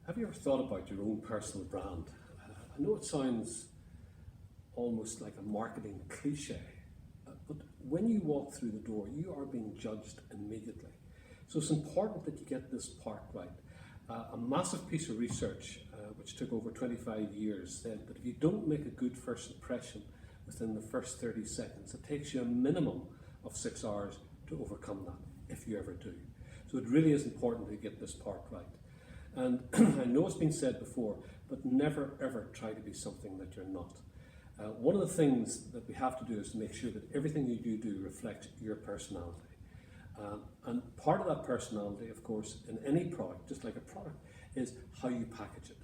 Have you ever thought about your own personal brand? I know it sounds almost like a marketing cliche, but when you walk through the door, you are being judged immediately. So it's important that you get this part right. A massive piece of research, which took over 25 years, said that if you don't make a good first impression within the first 30 seconds, it takes you a minimum of 6 hours to overcome that, if you ever do. So it really is important to get this part right. And I know it's been said before, but never ever try to be something that you're not. One of the things that we have to do is to make sure that everything you do reflects your personality. And part of that personality, of course, in any product, just like a product, is how you package it.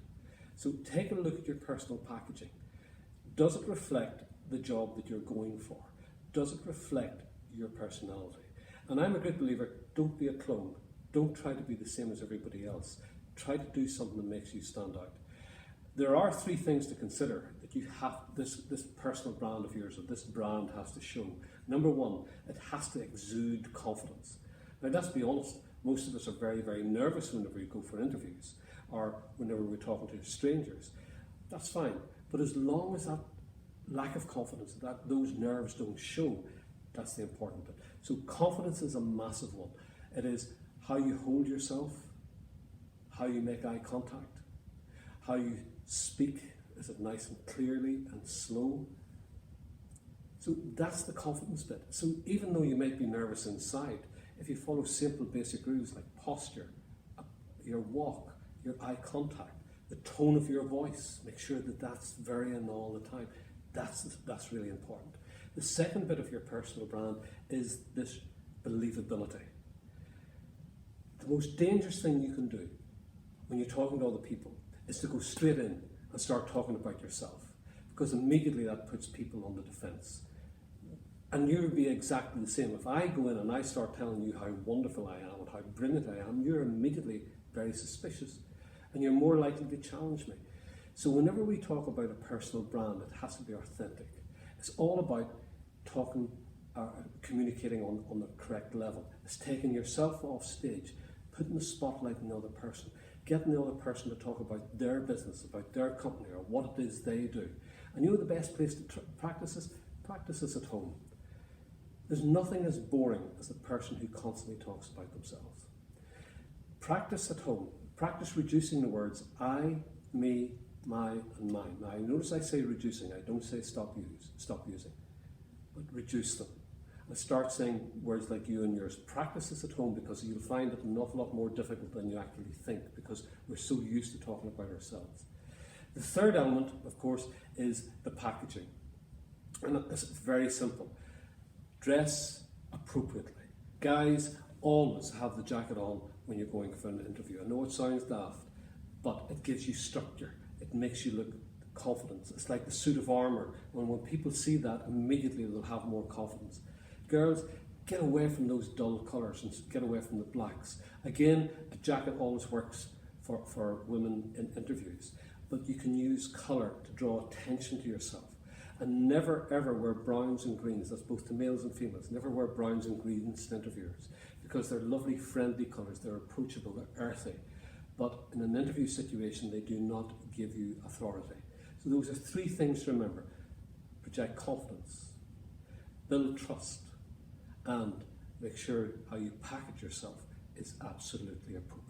So take a look at your personal packaging. Does it reflect the job that you're going for? Does it reflect your personality? And I'm a great believer, don't be a clone. Don't try to be the same as everybody else. Try to do something that makes you stand out. There are 3 things to consider that you have, this personal brand of yours, or this brand has to show. Number 1, it has to exude confidence. Now let's be honest, most of us are very, very nervous whenever we go for interviews, or whenever we're talking to strangers. That's fine, but as long as that lack of confidence, that those nerves don't show, that's the important bit. So confidence is a massive one. It is how you hold yourself, how you make eye contact, how you speak, is it nice and clearly and slow? So that's the confidence bit. So even though you might be nervous inside, if you follow simple basic rules like posture, your walk, your eye contact, the tone of your voice, make sure that that's varying all the time. That's really important. The second bit of your personal brand is this believability. The most dangerous thing you can do when you're talking to other people is to go straight in and start talking about yourself, because immediately that puts people on the defense. And you would be exactly the same. If I go in and I start telling you how wonderful I am and how brilliant I am, you're immediately very suspicious and you're more likely to challenge me. So whenever we talk about a personal brand, it has to be authentic. It's all about talking, communicating on the correct level. It's taking yourself off stage, putting the spotlight on the other person, getting the other person to talk about their business, about their company, or what it is they do. And you know the best place to practice this? Practice this at home. There's nothing as boring as the person who constantly talks about themselves. Practice at home. Practice reducing the words I, me, my, and mine. Now, notice I say reducing. I don't say stop using, but reduce them. And start saying words like you and yours. Practice this at home, because you'll find it an awful lot more difficult than you actually think, because we're so used to talking about ourselves. The third element, of course, is the packaging. And it's very simple. Dress appropriately. Guys, always have the jacket on when you're going for an interview. I know it sounds daft, but it gives you structure. It makes you look confident. It's like the suit of armour. When people see that, immediately they'll have more confidence. Girls, get away from those dull colours and get away from the blacks. Again, a jacket always works for women in interviews, but you can use colour to draw attention to yourself. And never ever wear browns and greens. That's both to males and females. Never wear browns and greens to interviewers, because they're lovely, friendly colours. They're approachable, they're earthy. But in an interview situation, they do not give you authority. So those are 3 things to remember. Project confidence, build trust, and make sure how you package yourself is absolutely appropriate.